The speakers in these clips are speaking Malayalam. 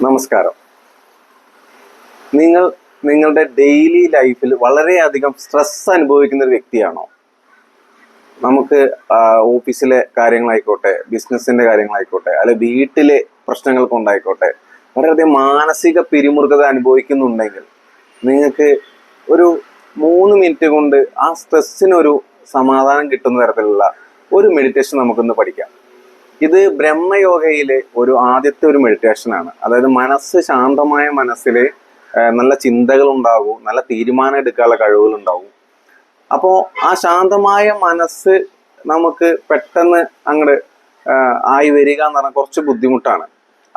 നമസ്കാരം. നിങ്ങൾ നിങ്ങളുടെ ഡെയിലി ലൈഫിൽ വളരെയധികം സ്ട്രെസ് അനുഭവിക്കുന്ന ഒരു വ്യക്തിയാണോ? നമുക്ക് ഓഫീസിലെ കാര്യങ്ങളായിക്കോട്ടെ, ബിസിനസ്സിന്റെ കാര്യങ്ങളായിക്കോട്ടെ, അല്ലെ വീട്ടിലെ പ്രശ്നങ്ങൾ കൊണ്ടായിക്കോട്ടെ, വളരെയധികം മാനസിക പിരിമുറുക്കത അനുഭവിക്കുന്നുണ്ടെങ്കിൽ നിങ്ങൾക്ക് ഒരു 3 മിനിറ്റ് കൊണ്ട് ആ സ്ട്രെസ്സിനൊരു സമാധാനം കിട്ടുന്ന തരത്തിലുള്ള ഒരു മെഡിറ്റേഷൻ നമുക്കൊന്ന് പഠിക്കാം. ഇത് ബ്രഹ്മയോഗയിലെ ആദ്യത്തെ ഒരു മെഡിറ്റേഷനാണ്. അതായത് ശാന്തമായ മനസ്സിൽ നല്ല ചിന്തകൾ ഉണ്ടാകും, നല്ല തീരുമാനം എടുക്കാനുള്ള കഴിവുകൾ ഉണ്ടാവും. അപ്പോൾ ആ ശാന്തമായ മനസ്സ് നമുക്ക് പെട്ടെന്ന് അങ്ങോട്ട് ആയി വരിക എന്ന് പറഞ്ഞാൽ കുറച്ച് ബുദ്ധിമുട്ടാണ്.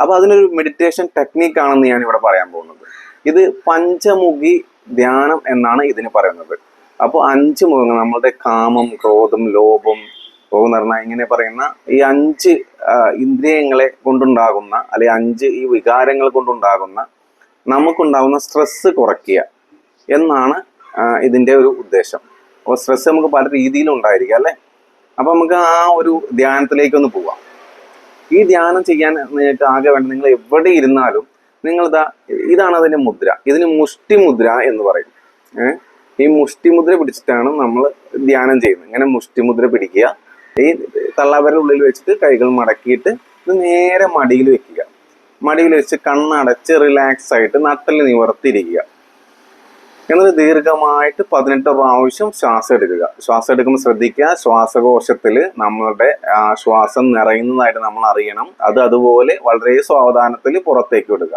അപ്പോൾ അതിനൊരു മെഡിറ്റേഷൻ ടെക്നിക്കാണെന്ന് ഞാൻ ഇവിടെ പറയാൻ പോകുന്നത്. ഇത് പഞ്ചമുഖി ധ്യാനം എന്നാണ് ഇതിന് പറയുന്നത്. അപ്പോൾ 5 മുഖങ്ങൾ, നമ്മളുടെ കാമം, ക്രോധം, ലോഭം, എന്ന് പറഞ്ഞാൽ ഇങ്ങനെ പറയുന്ന ഈ 5 ഇന്ദ്രിയങ്ങളെ കൊണ്ടുണ്ടാകുന്ന, അല്ലെ 5 ഈ വികാരങ്ങൾ കൊണ്ടുണ്ടാകുന്ന നമുക്കുണ്ടാകുന്ന സ്ട്രെസ് കുറയ്ക്കുക എന്നാണ് ഇതിൻ്റെ ഒരു ഉദ്ദേശം. അപ്പോൾ സ്ട്രെസ് നമുക്ക് പല രീതിയിലും ഉണ്ടായിരിക്കാം അല്ലേ. അപ്പോൾ നമുക്ക് ആ ഒരു ധ്യാനത്തിലേക്കൊന്ന് പോവാം. ഈ ധ്യാനം ചെയ്യാൻ നിങ്ങൾക്ക് ആകെ വേണ്ട, നിങ്ങൾ എവിടെ ഇരുന്നാലും ഇതാണ് അതിൻ്റെ മുദ്ര. ഇതിന് മുഷ്ടിമുദ്ര എന്ന് പറയും. ഈ മുഷ്ടിമുദ്ര പിടിച്ചിട്ടാണ് നമ്മൾ ധ്യാനം ചെയ്യുന്നത്. ഇങ്ങനെ മുഷ്ടിമുദ്ര പിടിക്കുക, ഈ തള്ളവരുടെ ഉള്ളിൽ വെച്ചിട്ട് കൈകൾ മടക്കിയിട്ട് ഇത് നേരെ മടിയിൽ വെക്കുക. മടിയിൽ വെച്ച് കണ്ണടച്ച് റിലാക്സ് ആയിട്ട് നട്ടല് നിവർത്തിയിരിക്കുക. എന്നിട്ട് ദീർഘമായിട്ട് 18 പ്രാവശ്യം ശ്വാസം എടുക്കുക. ശ്വാസം എടുക്കുമ്പോൾ ശ്രദ്ധിക്കുക, ശ്വാസകോശത്തിൽ നമ്മളുടെ ശ്വാസം നിറയുന്നതായിട്ട് നമ്മൾ അറിയണം. അതുപോലെ വളരെ സാവധാനത്തിൽ പുറത്തേക്ക് വിടുക.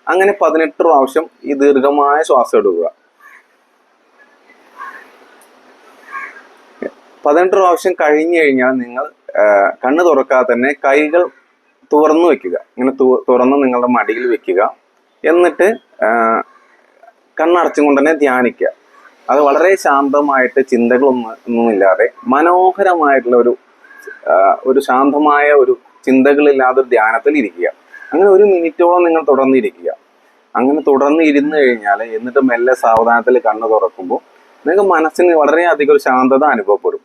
അങ്ങനെ 18 പ്രാവശ്യം ഈ ദീർഘമായ ശ്വാസം എടുക്കുക. 18 പ്രാവശ്യം കഴിഞ്ഞു കഴിഞ്ഞാൽ നിങ്ങൾ കണ്ണ് തുറക്കാതെ തന്നെ കൈകൾ തുറന്നു വെക്കുക. ഇങ്ങനെ തുറന്ന് നിങ്ങളുടെ മടിയിൽ വെക്കുക. എന്നിട്ട് കണ്ണടച്ചും കൊണ്ട് തന്നെ ധ്യാനിക്കുക. അത് വളരെ ശാന്തമായിട്ട്, ചിന്തകളൊന്നുമില്ലാതെ മനോഹരമായിട്ടുള്ള ഒരു ശാന്തമായ ഒരു ചിന്തകളില്ലാതെ ഒരു ധ്യാനത്തിൽ ഇരിക്കുക. അങ്ങനെ 1 മിനിറ്റോളം നിങ്ങൾ തുടർന്നിരിക്കുക. അങ്ങനെ തുടർന്ന് ഇരുന്ന് കഴിഞ്ഞാൽ എന്നിട്ട് മെല്ലെ സാവധാനത്തിൽ കണ്ണ് തുറക്കുമ്പോൾ നിങ്ങൾക്ക് മനസ്സിന് വളരെയധികം ഒരു ശാന്തത അനുഭവപ്പെടും.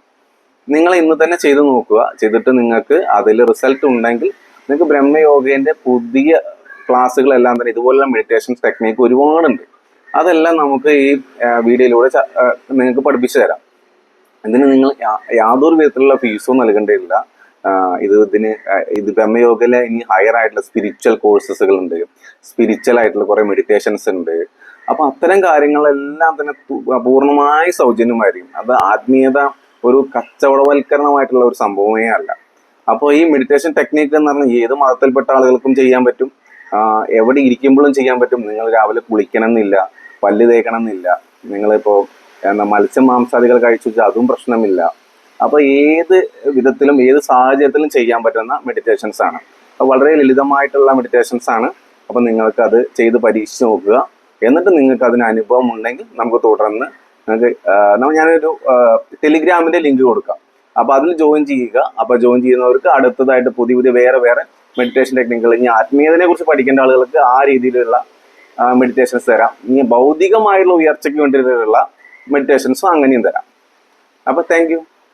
നിങ്ങൾ ഇന്ന് തന്നെ ചെയ്ത് നോക്കുക. ചെയ്തിട്ട് നിങ്ങൾക്ക് അതിൽ റിസൾട്ട് ഉണ്ടെങ്കിൽ നിങ്ങൾക്ക് ബ്രഹ്മയോഗേൻ്റെ പുതിയ ക്ലാസ്സുകളെല്ലാം തന്നെ ഇതുപോലുള്ള മെഡിറ്റേഷൻ ടെക്നിക്ക് ഒരുപാടുണ്ട്. അതെല്ലാം നമുക്ക് ഈ വീഡിയോയിലൂടെ നിങ്ങൾക്ക് പഠിപ്പിച്ചു തരാം. ഇതിന് നിങ്ങൾ യാതൊരു വിധത്തിലുള്ള ഫീസും നൽകേണ്ടതില്ല. ഇത് ബ്രഹ്മയോഗയിലെ ഇനി ഹയർ ആയിട്ടുള്ള സ്പിരിച്വൽ കോഴ്സസുകൾ ഉണ്ട്, സ്പിരിച്വൽ ആയിട്ടുള്ള കുറേ മെഡിറ്റേഷൻസ് ഉണ്ട്. അപ്പോൾ അത്തരം കാര്യങ്ങളെല്ലാം തന്നെ പൂർണ്ണമായി സൗജന്യമായിരിക്കും. അത് ആത്മീയത ഒരു കച്ചവടവൽക്കരണമായിട്ടുള്ള ഒരു സംഭവമേ അല്ല. അപ്പോൾ ഈ മെഡിറ്റേഷൻ ടെക്നിക്ക് എന്ന് പറഞ്ഞാൽ ഏത് മതത്തിൽപ്പെട്ട ആളുകൾക്കും ചെയ്യാൻ പറ്റും, എവിടെ ഇരിക്കുമ്പോഴും ചെയ്യാൻ പറ്റും. നിങ്ങൾ രാവിലെ കുളിക്കണം എന്നില്ല, പല്ല് തേക്കണം എന്നില്ല, നിങ്ങളിപ്പോൾ മത്സ്യം മാംസാദികൾ കഴിച്ചു അതും പ്രശ്നമില്ല. അപ്പോൾ ഏത് വിധത്തിലും ഏത് സാഹചര്യത്തിലും ചെയ്യാൻ പറ്റുന്ന മെഡിറ്റേഷൻസ് ആണ്. അപ്പോൾ വളരെ ലളിതമായിട്ടുള്ള മെഡിറ്റേഷൻസ് ആണ്. അപ്പോൾ നിങ്ങൾക്ക് അത് ചെയ്ത് പരീക്ഷിച്ച് നോക്കുക. എന്നിട്ട് നിങ്ങൾക്ക് അതിന് അനുഭവം ഉണ്ടെങ്കിൽ നമുക്ക് തുടർന്ന് ഞാനൊരു ടെലിഗ്രാമിൻ്റെ ലിങ്ക് കൊടുക്കാം. അപ്പോൾ അതിൽ ജോയിൻ ചെയ്യുക. അപ്പോൾ ജോയിൻ ചെയ്യുന്നവർക്ക് അടുത്തതായിട്ട് പുതിയ വേറെ മെഡിറ്റേഷൻ ടെക്നിക്കുകൾ, ഇനി ആത്മീയതയെ കുറിച്ച് പഠിക്കേണ്ട ആളുകൾക്ക് ആ രീതിയിലുള്ള മെഡിറ്റേഷൻസ് തരാം. ഇനി ഭൗതികമായുള്ള ഉയർച്ചയ്ക്ക് വേണ്ടിയിട്ടുള്ള മെഡിറ്റേഷൻസും അങ്ങനെയും തരാം. അപ്പോൾ താങ്ക് യു.